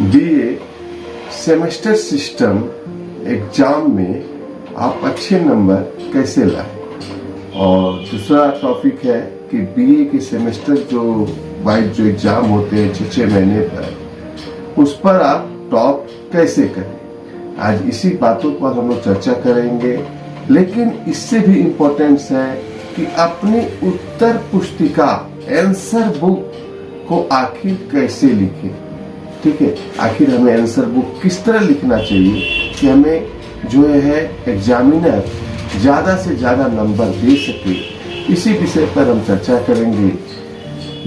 BA semester system exam में आप अच्छे नंबर कैसे लाएं। और दूसरा टॉपिक है कि बीए के सेमेस्टर जो एग्जाम होते हैं 6 महीने पर, उस पर आप टॉप कैसे करें। आज इसी बातों पर हम लोग चर्चा करेंगे। लेकिन इससे भी इम्पोर्टेंस है कि अपनी उत्तर पुस्तिका आंसर बुक को आखिर कैसे लिखें। ठीक है, आखिर हमें आंसर बुक किस तरह लिखना चाहिए कि हमें जो है एग्जामिनर ज्यादा से ज्यादा नंबर दे सके। इसी विषय पर हम चर्चा करेंगे।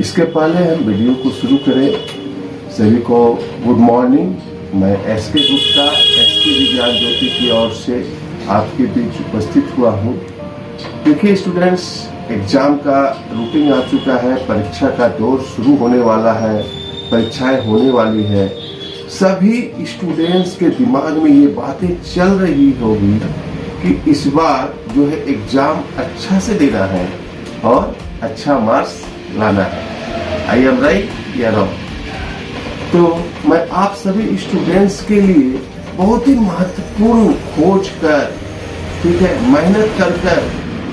इसके पहले हम वीडियो को शुरू करें। सभी को गुड मॉर्निंग। मैं एसके गुप्ता एसके विज्ञान ज्योति की ओर से आपके बीच उपस्थित हुआ हूँ। देखिए स्टूडेंट्स, एग्जाम का रूटीन आ चुका है, परीक्षा का दौर शुरू होने वाला है, परीक्षाएं होने वाली है। सभी स्टूडेंट्स के दिमाग में ये बातें चल रही होगी कि इस बार जो है एग्जाम अच्छा से देना है और अच्छा मार्क्स लाना है। आई एम राइट या रॉन्ग? तो मैं आप सभी स्टूडेंट्स के लिए बहुत ही महत्वपूर्ण खोज कर, ठीक है, मेहनत कर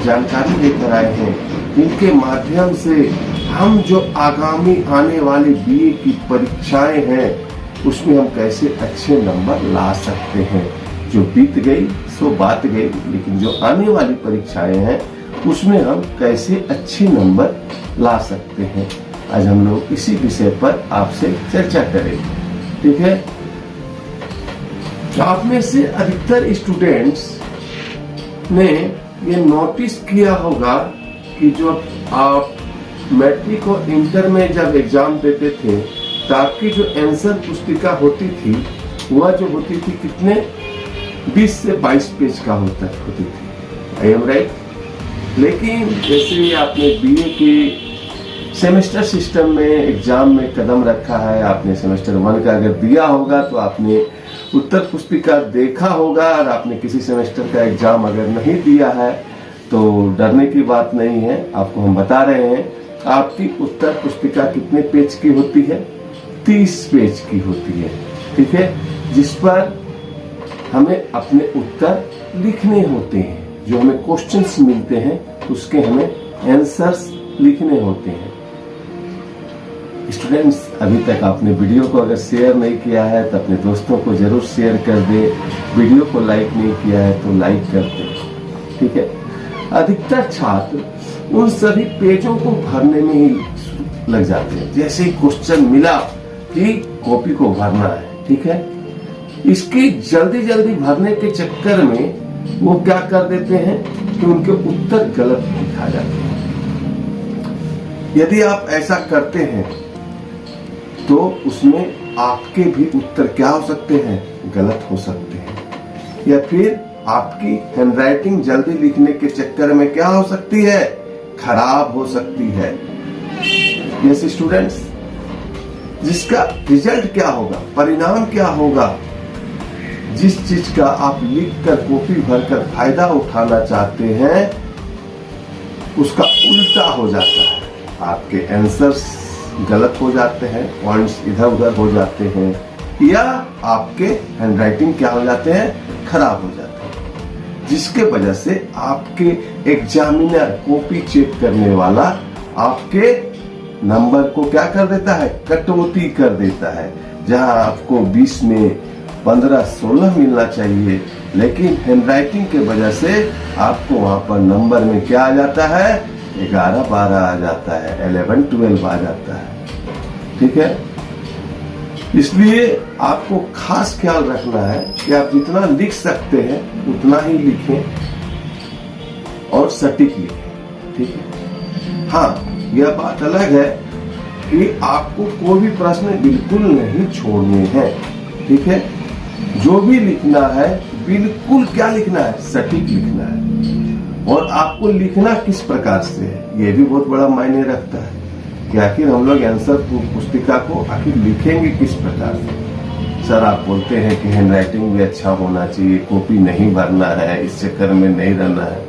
जानकारी लेकर आए हैं। इनके माध्यम से हम जो आगामी आने वाली बीए की परीक्षाएं हैं उसमें हम कैसे अच्छे नंबर ला सकते हैं। जो बीत गई सो बात गई, लेकिन जो आने वाली परीक्षाएं हैं उसमें हम कैसे अच्छे नंबर ला सकते हैं। आज हम लोग इसी विषय पर आपसे चर्चा करेंगे। ठीक है, आप में से अधिकतर स्टूडेंट्स ने ये नोटिस किया होगा कि जो आप मैट्रिक और इंटर में जब एग्जाम देते थे तो आपकी जो आंसर पुस्तिका होती थी वह जो होती थी कितने 20 से 22 पेज का होती थी। I am right? लेकिन जैसे आपने बीए के सेमेस्टर सिस्टम में एग्जाम में कदम रखा है, आपने सेमेस्टर 1 का अगर दिया होगा तो आपने उत्तर पुस्तिका देखा होगा, और आपने किसी सेमेस्टर का एग्जाम अगर नहीं दिया है तो डरने की बात नहीं है। आपको हम बता रहे हैं आपकी उत्तर पुस्तिका कितने पेज की होती है? 30 पेज की होती है। ठीक है, जिस पर हमें अपने उत्तर लिखने होते हैं। जो हमें क्वेश्चंस मिलते हैं उसके हमें आंसर्स लिखने होते हैं। स्टूडेंट्स, अभी तक आपने वीडियो को अगर शेयर नहीं किया है तो अपने दोस्तों को जरूर शेयर कर दे। वीडियो को लाइक नहीं किया है तो लाइक कर दे। ठीक है, अधिकतर छात्र उन सभी पेजों को भरने में ही लग जाते हैं। जैसे ही क्वेश्चन मिला कि कॉपी को भरना है, ठीक है, इसके जल्दी भरने के चक्कर में वो क्या कर देते हैं कि उनके उत्तर गलत दिखा जाते हैं। यदि आप ऐसा करते हैं तो उसमें आपके भी उत्तर क्या हो सकते हैं? गलत हो सकते हैं। या फिर आपकी हैंडराइटिंग जल्दी लिखने के चक्कर में क्या हो सकती है? खराब हो सकती है। जैसे स्टूडेंट्स, जिसका रिजल्ट क्या होगा, परिणाम क्या होगा, जिस चीज का आप लिखकर कॉपी भरकर फायदा उठाना चाहते हैं उसका उल्टा हो जाता है। आपके आंसर्स गलत हो जाते हैं, पॉइंट्स इधर उधर हो जाते हैं, या आपके हैंडराइटिंग क्या हो जाते हैं? खराब हो जाते हैं। जिसके वजह से आपके एग्जामिनर, कॉपी चेक करने वाला आपके नंबर को क्या कर देता है? कटौती कर देता है। जहां आपको 20 में 15-16 मिलना चाहिए, लेकिन हैंडराइटिंग के वजह से आपको वहां पर नंबर में क्या आ जाता है? 11-12 आ जाता है, 11-12 आ जाता है। ठीक है, इसलिए आपको खास ख्याल रखना है कि आप जितना लिख सकते हैं उतना ही लिखें और सटीक लिखें। ठीक है, हाँ, यह बात अलग है कि आपको कोई भी प्रश्न बिल्कुल नहीं छोड़ने हैं। ठीक है, जो भी लिखना है बिल्कुल क्या लिखना है? सटीक लिखना है। और आपको लिखना किस प्रकार से है ये भी बहुत बड़ा मायने रखता है कि आखिर हम लोग आंसर पुस्तिका को आखिर लिखेंगे किस प्रकार से। सर, आप बोलते हैं कि हैंडराइटिंग भी अच्छा होना चाहिए, कॉपी नहीं भरना है, इस चक्कर में नहीं रहना है,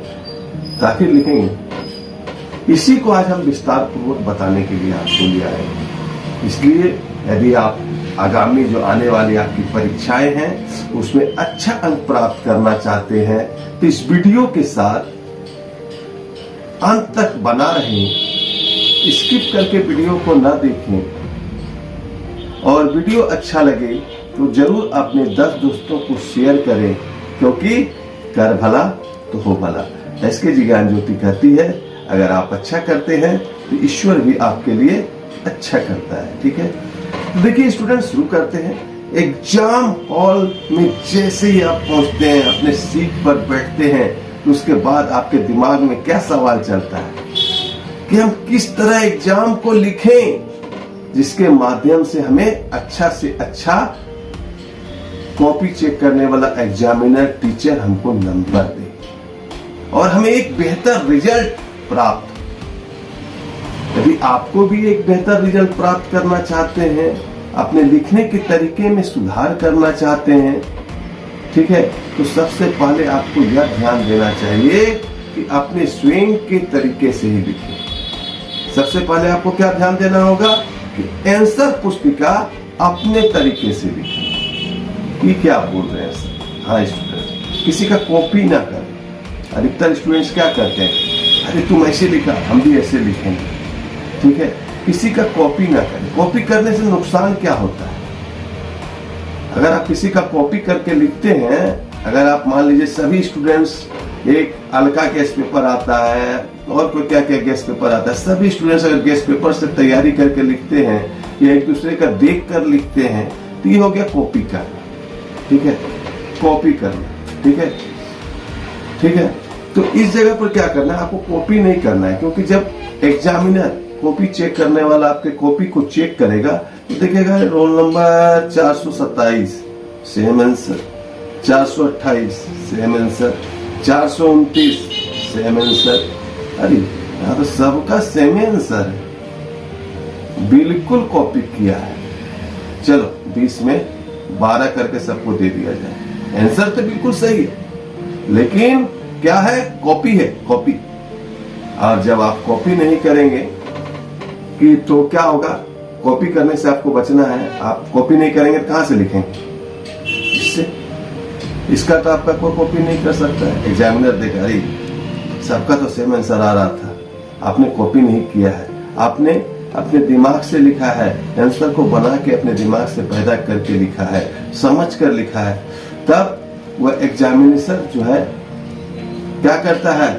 तो आखिर लिखेंगे। इसी को आज हम विस्तार पूर्वक बताने के लिए आपको लिया है। इसलिए यदि आप आगामी जो आने वाली आपकी परीक्षाएं हैं उसमें अच्छा अंक प्राप्त करना चाहते हैं तो इस वीडियो के साथ अंत तक बना रहें, स्किप करके वीडियो को ना देखें और वीडियो अच्छा लगे तो जरूर अपने 10 दोस्तों को शेयर करें, क्योंकि कर भला तो हो भला। एसके जी ज्ञान ज्योति कहती है अगर आप अच्छा करते हैं तो ईश्वर भी आपके लिए अच्छा करता है। ठीक है, तो देखिए स्टूडेंट, शुरू करते हैं। एग्जाम हॉल में जैसे ही आप पहुंचते हैं, अपने सीट पर बैठते हैं, तो उसके बाद आपके दिमाग में क्या सवाल चलता है कि हम किस तरह एग्जाम को लिखें जिसके माध्यम से हमें अच्छा से अच्छा कॉपी चेक करने वाला एग्जामिनर टीचर हमको नंबर दे और हमें एक बेहतर रिजल्ट प्राप्त। यदि आपको भी एक बेहतर रिजल्ट प्राप्त करना चाहते हैं, अपने लिखने के तरीके में सुधार करना चाहते हैं, ठीक है, तो सबसे पहले आपको यह ध्यान देना चाहिए कि अपने स्वयं के तरीके से ही लिखें। सबसे पहले आपको क्या ध्यान देना होगा कि आंसर पुस्तिका अपने तरीके से लिखें। ये क्या बोल रहे हैं सर? हाँ स्टूडेंट, किसी का कॉपी ना करें। अधिकतर स्टूडेंट्स क्या करते हैं, अरे तुम ऐसे लिखा हम भी ऐसे लिखेंगे। ठीक है, किसी का कॉपी ना करें। कॉपी करने से नुकसान क्या होता है? अगर आप किसी का कॉपी करके लिखते हैं, अगर आप मान लीजिए सभी स्टूडेंट्स, एक अलका गेस्ट पेपर आता है और कोई क्या क्या गेस्ट पेपर आता है, सभी स्टूडेंट्स अगर गेस्ट पेपर से तैयारी करके लिखते हैं या एक दूसरे का देख कर लिखते हैं तो ये हो गया कॉपी करना। ठीक है, कॉपी करना। ठीक है, ठीक है, तो इस जगह पर क्या करना है, आपको कॉपी नहीं करना है, क्योंकि जब एग्जामिनर कॉपी चेक करने वाला आपके कॉपी को चेक करेगा तो देखेगा roll number 427 same answer, 428 same answer, 429 same answer. अरे यहाँ तो सबका सेम आंसर है, बिल्कुल कॉपी किया है। चलो 20 में 12 करके सबको दे दिया जाए। आंसर तो बिल्कुल सही है, लेकिन क्या है, कॉपी है, कॉपी। और जब आप कॉपी नहीं करेंगे कि तो क्या होगा, कॉपी करने से आपको बचना है। आप कॉपी नहीं करेंगे तो कहां से लिखेंगे? इससे, इसका तो आपका कोई कॉपी नहीं कर सकता है। एग्जामिनर देखा, अरे सबका तो सेम आंसर आ रहा था, आपने कॉपी नहीं किया है, आपने अपने दिमाग से लिखा है, आंसर को बना के अपने दिमाग से पैदा करके लिखा है, समझ कर लिखा है। तब वह एग्जामिनेशन जो है क्या करता है,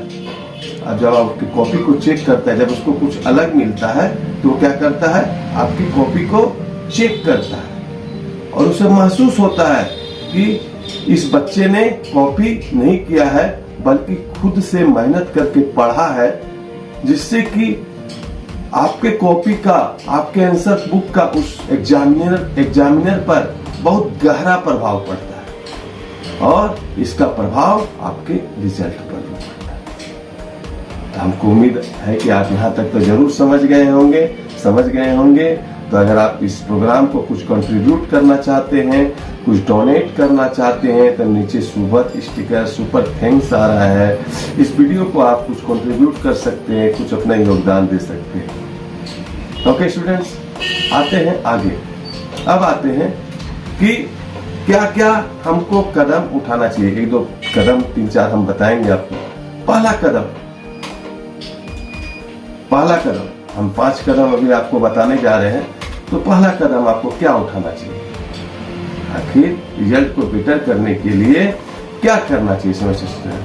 अब जब आपकी कॉपी को चेक करता है, जब उसको कुछ अलग मिलता है तो क्या करता है, आपकी कॉपी को चेक करता है और उसे महसूस होता है कि इस बच्चे ने कॉपी नहीं किया है बल्कि खुद से मेहनत करके पढ़ा है, जिससे कि आपके कॉपी का, आपके आंसर बुक का उस एग्जामिनर पर बहुत गहरा प्रभाव पड़ता है और इसका प्रभाव आपके रिजल्ट पर भी पड़ता है। हमको उम्मीद है कि आप यहाँ तक तो जरूर समझ गए होंगे। तो अगर आप इस प्रोग्राम को कुछ कंट्रीब्यूट करना चाहते हैं, कुछ डोनेट करना चाहते हैं, तो नीचे सुपर थैंक्स आ रहा है। इस वीडियो को आप कुछ कंट्रीब्यूट कर सकते हैं, कुछ अपना योगदान दे सकते हैं। ओके स्टूडेंट्स, आते हैं आगे। अब आते हैं कि क्या क्या हमको कदम उठाना चाहिए। 1-2 कदम 3-4 हम बताएंगे आपको। पहला कदम हम 5 कदम अभी आपको बताने जा रहे हैं। तो पहला कदम आपको क्या उठाना चाहिए, आखिर रिजल्ट को बेटर करने के लिए क्या करना चाहिए, समझ सकते हैं।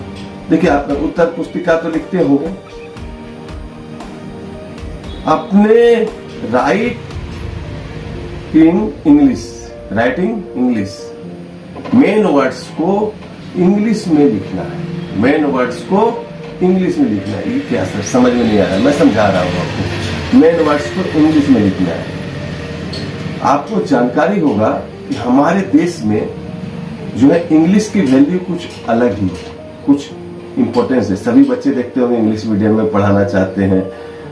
देखिए, आप उत्तर पुस्तिका तो लिखते होंगे, अपने राइटिंग इंग्लिश मेन वर्ड्स को इंग्लिश में लिखना है। मेन वर्ड्स को इंग्लिश में लिखना है। ये क्या सर, समझ में नहीं आ रहा है, मैं समझा रहा हूँ आपको। मेन वर्ड्स को इंग्लिश में लिखना है। आपको जानकारी होगा कि हमारे देश में जो है इंग्लिश की वैल्यू कुछ अलग ही है, कुछ इंपॉर्टेंस है। सभी बच्चे देखते होंगे इंग्लिश मीडियम में पढ़ाना चाहते हैं,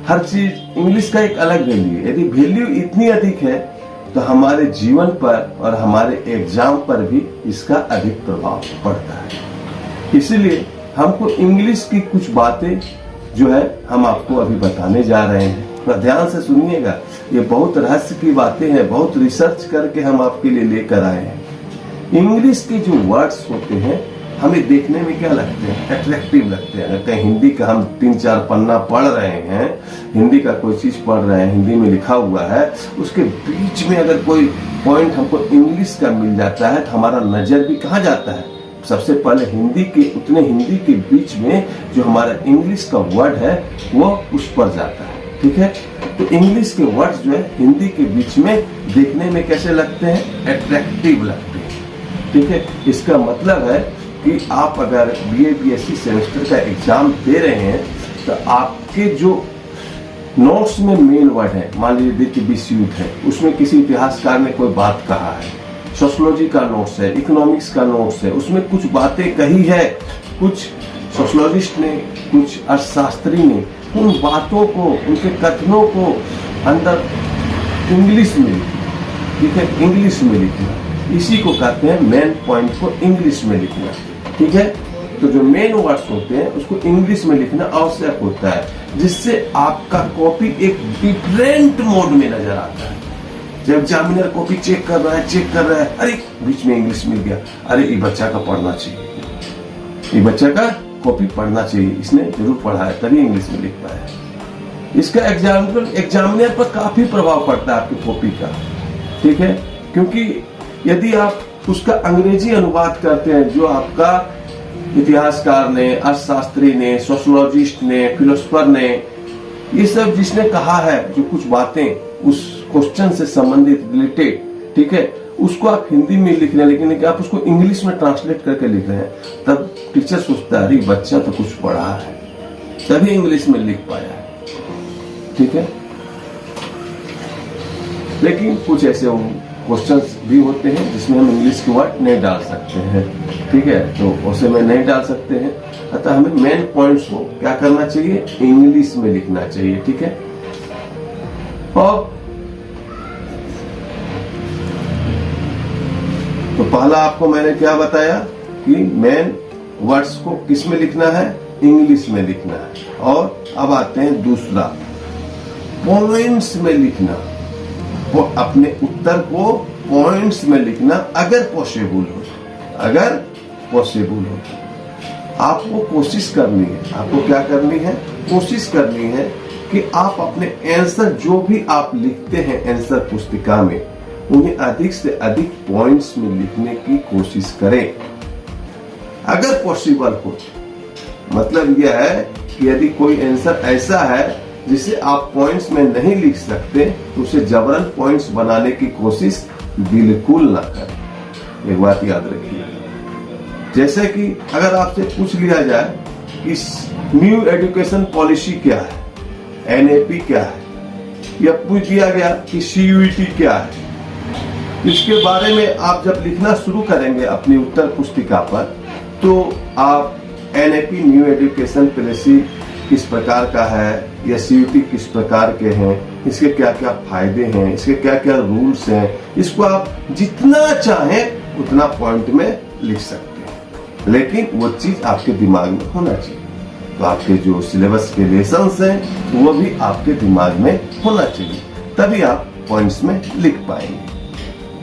हर चीज इंग्लिश का एक अलग वैल्यू है। यदि वैल्यू इतनी अधिक है तो हमारे जीवन पर और हमारे एग्जाम पर भी इसका अधिक प्रभाव पड़ता है। इसलिए हमको इंग्लिश की कुछ बातें जो है हम आपको अभी बताने जा रहे हैं। ध्यान से सुनिएगा, ये बहुत रहस्य की बातें हैं, बहुत रिसर्च करके हम आपके लिए लेकर आए हैं। इंग्लिश के जो वर्ड्स होते हैं हमें देखने में क्या लगते हैं, अट्रैक्टिव लगते हैं। अगर कहीं हिंदी का हम 3-4 पन्ना पढ़ रहे हैं, हिंदी का कोई चीज पढ़ रहे हैं, हिंदी में लिखा हुआ है, उसके बीच में अगर कोई पॉइंट हमको इंग्लिश का मिल जाता है तो हमारा नजर भी कहाँ जाता है, सबसे पहले हिंदी के बीच में जो हमारा इंग्लिश का वर्ड है वो उस पर जाता है। ठीक है, तो इंग्लिश के वर्ड्स जो है हिंदी के बीच में देखने में कैसे लगते हैं, अट्रैक्टिव लगते हैं। ठीक है, इसका मतलब है कि आप अगर बीए बीएससी सेमेस्टर का एग्जाम दे रहे हैं तो आपके जो नोट्स में मेन वर्ड है, मान लीजिए देखिए 20 युद्ध है, उसमें किसी इतिहासकार ने कोई बात कहा है, सोशियोलॉजी का नोट्स है, इकोनॉमिक्स का नोट्स है, उसमें कुछ बातें कही है, कुछ सोशियोलॉजिस्ट ने, कुछ अर्थशास्त्री ने उन बातों को, उनके कथनों को अंदर इंग्लिश में लिखना। ठीक है, इंग्लिश में लिखना, इसी को कहते हैं मेन पॉइंट को इंग्लिश में लिखना। ठीक है, तो जो मेन वर्ड्स होते हैं उसको इंग्लिश में लिखना आवश्यक होता है, जिससे आपका कॉपी एक डिफरेंट मोड में नजर आता है। जब एग्जामिनर कॉपी चेक कर रहा है, अरे बीच में इंग्लिश मिल गया, अरे ये बच्चा का पढ़ना चाहिए, ये बच्चा का कॉपी पढ़ना चाहिए, इसने जरूर पढ़ा है तभी इंग्लिश में लिख पाया है। इसका एग्जामिनर पर काफी प्रभाव पड़ता है आपकी कॉपी का। ठीक है, क्योंकि यदि आप उसका अंग्रेजी अनुवाद करते हैं, जो आपका इतिहासकार ने, अर्थशास्त्री ने, सोशियोलॉजिस्ट ने, फिलोसोफर ने, ये सब जिसने कहा है जो कुछ बातें उस क्वेश्चन से संबंधित रिलेटेड, ठीक है, उसको आप हिंदी में लिख रहे हैं, लेकिन आप उसको इंग्लिश में ट्रांसलेट करके लिख रहे हैं, तब टीचर सोचता है अरे बच्चा तो कुछ पढ़ा है तभी इंग्लिश में लिख पाया है। ठीक है, लेकिन कुछ ऐसे क्वेश्चंस भी होते हैं जिसमें हम इंग्लिश के वर्ड नहीं डाल सकते हैं। ठीक है, तो उसे में नहीं डाल सकते हैं, अतः हमें मेन पॉइंट्स को क्या करना चाहिए, इंग्लिश में लिखना चाहिए। ठीक है, और तो पहला आपको मैंने क्या बताया कि मेन वर्ड्स को किस में लिखना है, इंग्लिश में लिखना है। और अब आते हैं दूसरा, पॉइंट्स में लिखना, अपने उत्तर को पॉइंट्स में लिखना अगर पॉसिबल हो। आपको कोशिश करनी है, आपको क्या करनी है, कोशिश करनी है कि आप अपने आंसर जो भी आप लिखते हैं आंसर पुस्तिका में, उन्हें अधिक से अधिक पॉइंट्स में लिखने की कोशिश करें अगर पॉसिबल हो। मतलब यह है कि यदि कोई आंसर ऐसा है जिसे आप पॉइंट्स में नहीं लिख सकते तो उसे जबरन पॉइंट्स बनाने की कोशिश बिल्कुल ना करें। एक बात याद रखिए, जैसे कि अगर आपसे पूछ लिया जाए कि न्यू एजुकेशन पॉलिसी क्या है, एनएपी क्या है, या पूछ दिया गया कि सीयूईटी क्या है, इसके बारे में आप जब लिखना शुरू करेंगे अपनी उत्तर पुस्तिका पर, तो आप एनएपी न्यू एजुकेशन पॉलिसी किस प्रकार का है या सीयूटी किस प्रकार के हैं, इसके क्या क्या फायदे हैं, इसके क्या क्या रूल्स हैं, इसको आप जितना चाहें उतना पॉइंट में लिख सकते हैं, लेकिन वो चीज आपके दिमाग में होना चाहिए। तो आपके जो सिलेबस के लेसन्स हैं वो भी आपके दिमाग में होना चाहिए, तभी आप पॉइंट्स में लिख पाएंगे।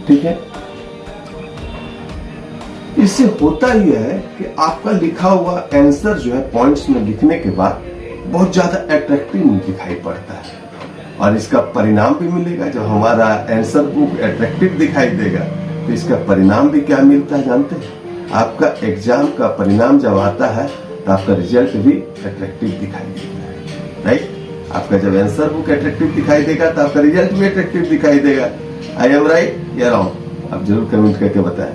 ठीक है, इससे होता ही है कि आपका लिखा हुआ आंसर जो है पॉइंट्स में लिखने के बाद बहुत ज्यादा अट्रैक्टिव दिखाई पड़ता है, और इसका परिणाम भी मिलेगा। जब हमारा आंसर बुक अट्रैक्टिव दिखाई देगा तो इसका परिणाम भी क्या मिलता है जानते हैं, आपका एग्जाम का परिणाम जब आता है तो आपका रिजल्ट भी अट्रैक्टिव दिखाई देता है। राइट, आपका जब आंसर बुक अट्रैक्टिव दिखाई देगा तो आपका रिजल्ट भी अट्रैक्टिव दिखाई देगा। आई एम राइट या रॉन्ग, आप जरूर कमेंट करके बताएं।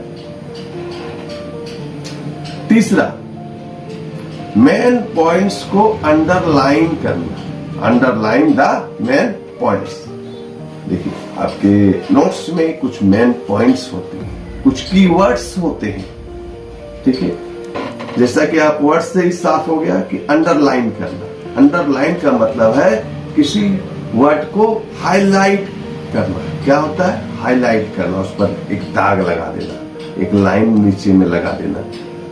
तीसरा, मेन पॉइंट्स को अंडरलाइन करना, अंडरलाइन द मेन पॉइंट्स। देखिए आपके नोट्स में कुछ मेन पॉइंट्स होते हैं, कुछ कीवर्ड्स होते हैं। ठीक है, जैसा कि आप वर्ड से ही साफ हो गया कि अंडरलाइन करना। अंडरलाइन का मतलब है किसी वर्ड को हाईलाइट करना। क्या होता है हाईलाइट करना, उस पर एक दाग लगा देना, एक लाइन नीचे में लगा देना।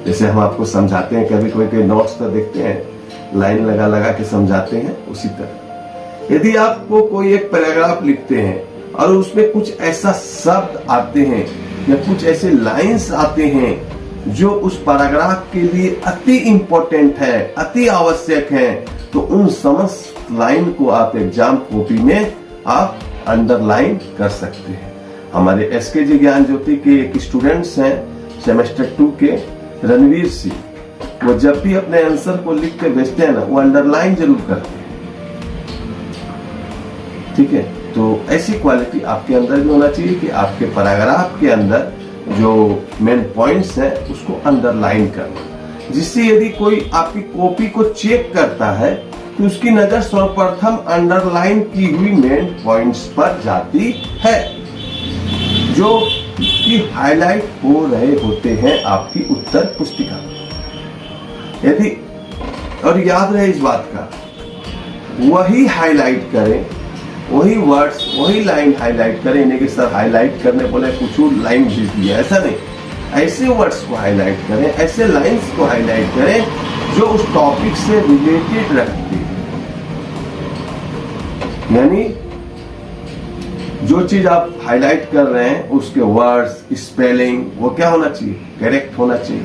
जैसे हम आपको समझाते हैं, कभी कभी के नोट्स तो देखते हैं लाइन लगा लगा के समझाते हैं, उसी तरह यदि आपको कोई एक पैराग्राफ लिखते हैं और उसमें कुछ ऐसा शब्द आते हैं या कुछ ऐसे लाइंस आते हैं जो उस पैराग्राफ के लिए अति इंपॉर्टेंट है, अति आवश्यक है, तो उन समस्त लाइन को आप एग्जाम कॉपी में आप अंडरलाइन कर सकते हैं। हमारे एसकेजी ज्ञान ज्योति के एक स्टूडेंट्स हैं सेमेस्टर 2 के, रणवीर सिंह, वो जब भी अपने आंसर को लिख के भेजते हैं ना, वो अंडरलाइन जरूर करते हैं। ठीक है, तो ऐसी क्वालिटी आपके अंदर भी होना चाहिए कि आपके पैराग्राफ के अंदर जो मेन पॉइंट्स हैं उसको अंडरलाइन करना, जिससे यदि कोई आपकी कॉपी को चेक करता है तो उसकी नजर सर्वप्रथम अंडरलाइन की हुई मेन पॉइंट्स पर जाती है, जो कि हाईलाइट हो रहे होते हैं आपकी उत्तर पुस्तिका में। यदि और याद रहे इस बात का, वही हाईलाइट करें, वही वर्ड्स, वही लाइन हाईलाइट करें, नहीं कि सर हाईलाइट करने बोले कुछ लाइन भेज दिया, ऐसा नहीं। ऐसे वर्ड्स को हाईलाइट करें, ऐसे लाइंस को हाईलाइट करें जो उस टॉपिक से रिलेटेड रखते हैं। यानी जो चीज आप हाईलाइट कर रहे हैं उसके वर्ड्स, स्पेलिंग, वो क्या होना चाहिए, करेक्ट होना चाहिए।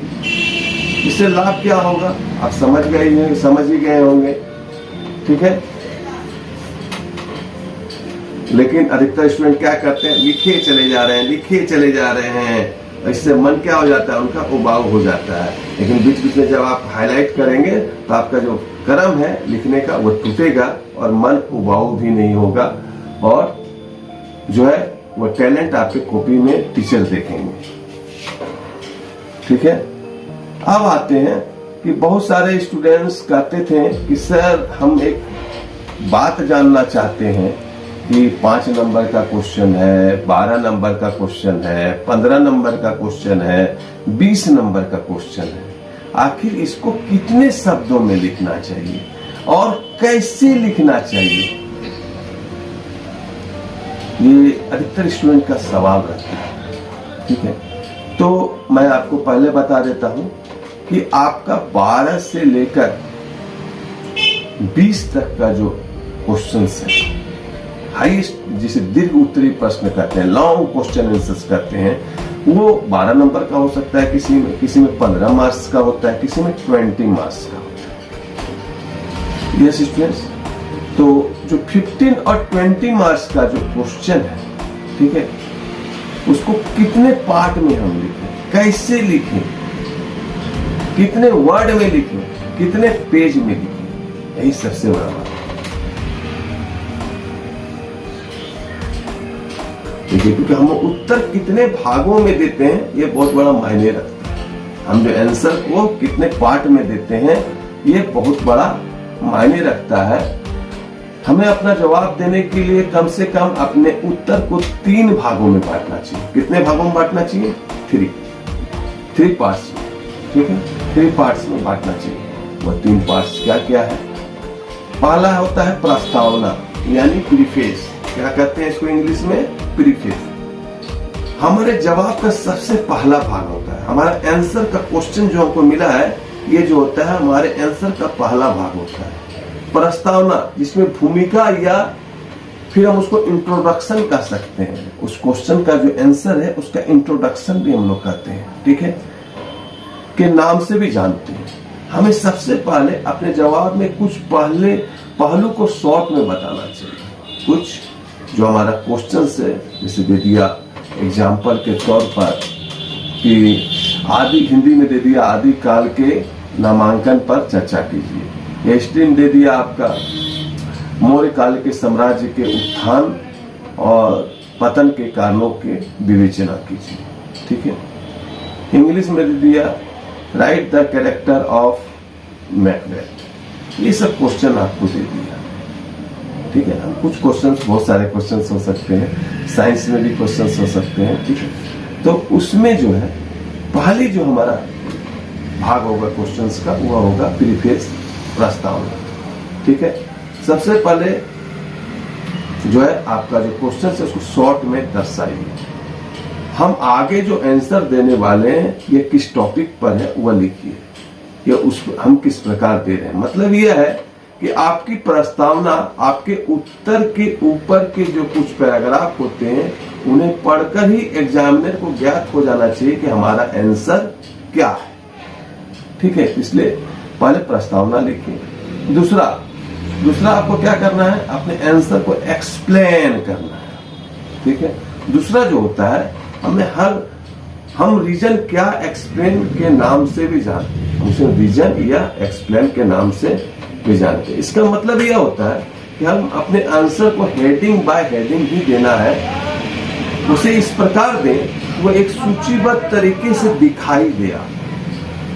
इससे लाभ क्या होगा आप समझ ही गए होंगे। ठीक है, लेकिन अधिकतर स्टूडेंट क्या करते हैं, लिखे चले जा रहे हैं, इससे मन क्या हो जाता है, उनका उबाऊ हो जाता है। लेकिन बीच बीच में जब आप हाईलाइट करेंगे तो आपका जो क्रम है लिखने का वो टूटेगा और मन उबाऊ भी नहीं होगा, और जो है वो टैलेंट आपके कॉपी में टीचर देखेंगे। ठीक है, अब आते हैं कि बहुत सारे स्टूडेंट्स कहते थे कि सर हम एक बात जानना चाहते हैं कि 5 नंबर का क्वेश्चन है, 12 नंबर का क्वेश्चन है, 15 नंबर का क्वेश्चन है, 20 नंबर का क्वेश्चन है, आखिर इसको कितने शब्दों में लिखना चाहिए और कैसे लिखना चाहिए। ये अधिकतर स्टूडेंट का सवाल रहता है। ठीक है, तो मैं आपको पहले बता देता हूं कि आपका 12 से लेकर 20 तक का जो क्वेश्चंस है, हाईएस्ट जिसे दीर्घ उत्तरीय प्रश्न कहते हैं, लॉन्ग क्वेश्चन आंसर्स कहते हैं, वो 12 नंबर का हो सकता है, किसी में 15 मार्क्स का होता है, किसी में 20 मार्क्स का होता है। यस स्टूडेंट्स, तो जो 15 और 20 मार्क्स का जो क्वेश्चन है, ठीक है, उसको कितने पार्ट में हम लिखें, कैसे लिखें, कितने वर्ड में लिखें, कितने पेज में लिखें, यही सबसे बड़ा बात है। देखिए, क्योंकि हम उत्तर कितने भागों में देते हैं ये बहुत बड़ा मायने रखता है। हम जो आंसर को कितने पार्ट में देते हैं ये बहुत बड़ा मायने रखता है। हमें अपना जवाब देने के लिए कम से कम अपने उत्तर को 3 भागों में बांटना चाहिए। कितने भागों में बांटना चाहिए? 3 पार्ट्स में। ठीक है, 3 पार्ट्स में बांटना चाहिए। वो 3 पार्ट्स क्या क्या है? पहला होता है प्रस्तावना, यानी प्रीफेस। क्या कहते हैं इसको इंग्लिश में? प्रीफेस। हमारे जवाब का सबसे पहला भाग होता है। हमारा आंसर का क्वेश्चन जो हमको मिला है, ये जो होता है हमारे आंसर का पहला भाग होता है। प्रस्तावना, जिसमें भूमिका या फिर हम उसको इंट्रोडक्शन कह सकते हैं। उस क्वेश्चन का जो आंसर है उसका इंट्रोडक्शन भी हम लोग कहते हैं। ठीक है, के नाम से भी जानते हैं। हमें सबसे पहले अपने जवाब में कुछ पहलू को शॉर्ट में बताना चाहिए। कुछ जो हमारा क्वेश्चन है, जैसे दे दिया एग्जाम्पल के तौर पर कि आदि, हिंदी में दे दिया आदि काल के नामांकन पर चर्चा कीजिए। या स्ट्रीम दे दिया आपका मौर्य काल के साम्राज्य के उत्थान और पतन के कारणों के विवेचना कीजिए। ठीक है, इंग्लिश में दे दिया right the character of Macbeth. ये सब क्वेश्चन आपको दे दिया। ठीक है, हम कुछ क्वेश्चंस, बहुत सारे क्वेश्चंस हो सकते हैं, साइंस में भी क्वेश्चंस हो सकते हैं। ठीक है, तो उसमें जो है पहली जो हमारा भाग होगा क्वेश्चंस का, वो होगा प्रीफेस, प्रस्तावना। ठीक है, सबसे पहले जो है आपका जो क्वेश्चन है उसको शॉर्ट में दर्शाइए। हम आगे जो आंसर देने वाले हैं ये किस टॉपिक पर है वह लिखिए, या उस हम किस प्रकार दे रहे हैं। मतलब यह है कि आपकी प्रस्तावना, आपके उत्तर के ऊपर के जो कुछ पैराग्राफ होते हैं उन्हें पढ़कर ही एग्जामिनर को ज्ञात हो जाना चाहिए कि हमारा आंसर क्या है। ठीक है, इसलिए पहले प्रस्तावना लिखिए। दूसरा आपको क्या करना है, अपने आंसर को एक्सप्लेन करना है। ठीक है, दूसरा जो होता है, हम रीजन क्या एक्सप्लेन के नाम से भी जानते हैं, उसे रीजन या एक्सप्लेन के नाम से भी जानते हैं। इसका मतलब यह होता है कि हम अपने आंसर को हेडिंग बाय हेडिंग ही देना है, उसे इस प्रकार दें वो एक सूचीबद्ध तरीके से दिखाई दिया,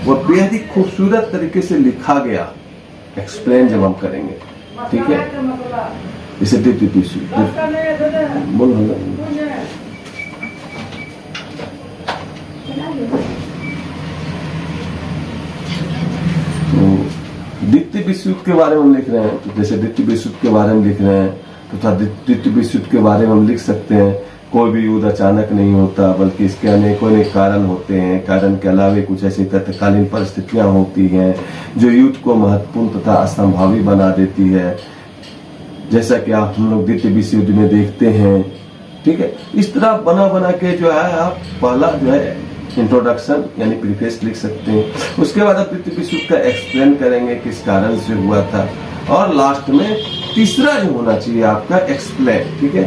वो बेहद ही खूबसूरत तरीके से लिखा गया एक्सप्लेन जब हम करेंगे। ठीक है, इसे बोल द्वितीय विश्वयुद्ध के बारे में हम लिख रहे हैं, तो जैसे द्वितीय विश्वयुद्ध के बारे में लिख रहे हैं तो द्वितीय विश्वयुद्ध के बारे में हम लिख सकते हैं कोई भी युद्ध अचानक नहीं होता, बल्कि इसके अनेकों कारण होते हैं। कारण के अलावे कुछ ऐसी तत्कालीन परिस्थितियां होती हैं जो युद्ध को महत्वपूर्ण तथा असंभावी बना देती है, जैसा कि हम लोग द्वितीय विश्व युद्ध में देखते हैं। ठीक है, इस तरह बना के जो है आप पहला जो है इंट्रोडक्शन यानी प्रीफेस लिख सकते हैं। उसके बाद आप द्वितीय विश्व युद्ध का एक्सप्लेन करेंगे किस कारण से हुआ था, और लास्ट में तीसरा जो होना चाहिए आपका एक्सप्लेन। ठीक है,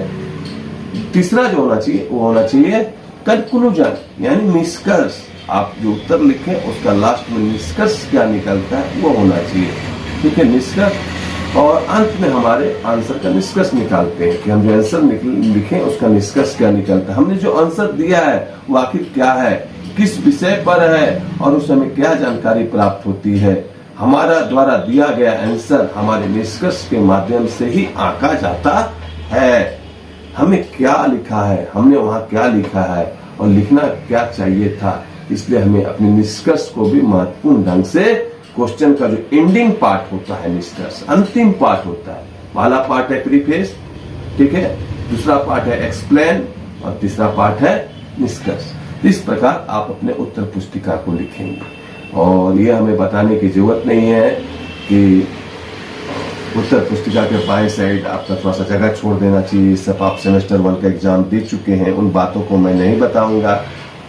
तीसरा जो होना चाहिए वो होना चाहिए कंक्लूजन यानी निष्कर्ष। आप जो उत्तर लिखें उसका लास्ट में निष्कर्ष क्या निकलता है वो होना चाहिए। ठीक है, निष्कर्ष, और अंत में हमारे आंसर का निष्कर्ष निकालते हैं कि हम जो आंसर लिखें उसका निष्कर्ष क्या निकलता है, हमने जो आंसर दिया है वो आखिर क्या है, किस विषय पर है, और उस समय क्या जानकारी प्राप्त होती है। हमारा द्वारा दिया गया आंसर हमारे निष्कर्ष के माध्यम से ही आंका जाता है। हमें क्या लिखा है, हमने वहां क्या लिखा है और लिखना क्या चाहिए था, इसलिए हमें अपने निष्कर्ष को भी महत्वपूर्ण ढंग से क्वेश्चन का जो एंडिंग पार्ट होता है, निष्कर्ष अंतिम पार्ट होता है। पहला पार्ट है प्रीफेस, ठीक है, दूसरा पार्ट है एक्सप्लेन और तीसरा पार्ट है निष्कर्ष। इस प्रकार आप अपने उत्तर पुस्तिका को लिखेंगे, और यह हमें बताने की जरूरत नहीं है कि उत्तर पुस्तिका के बाएं साइड आपका थोड़ा सा जगह छोड़ देना चाहिए। सब आप सेमेस्टर 1 का एग्जाम दे चुके हैं, उन बातों को मैं नहीं बताऊंगा।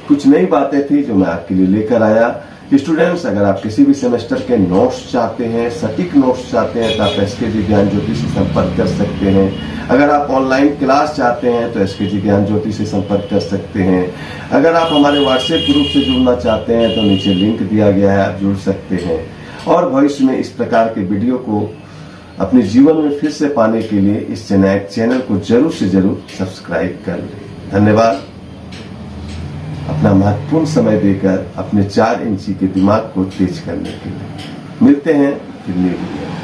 कुछ नई बातें थी जो मैं आपके लिए लेकर आया। स्टूडेंट्स, अगर आप किसी भी सेमेस्टर के नोट्स चाहते हैं, सटीक नोट्स चाहते हैं, तो आप एसकेजी ज्ञान ज्योति से संपर्क कर सकते हैं। अगर आप ऑनलाइन क्लास चाहते हैं तो एसकेजी ज्ञान ज्योति से संपर्क कर सकते हैं। अगर आप हमारे व्हाट्सएप ग्रुप से जुड़ना चाहते हैं तो नीचे लिंक दिया गया है, आप जुड़ सकते हैं। और भविष्य में इस प्रकार के वीडियो को अपने जीवन में फिर से पाने के लिए इस चैनल को जरूर से जरूर सब्सक्राइब कर लें। धन्यवाद। अपना महत्वपूर्ण समय देकर अपने 4 इंची के दिमाग को तेज करने के लिए मिलते हैं फिर नई वीडियो।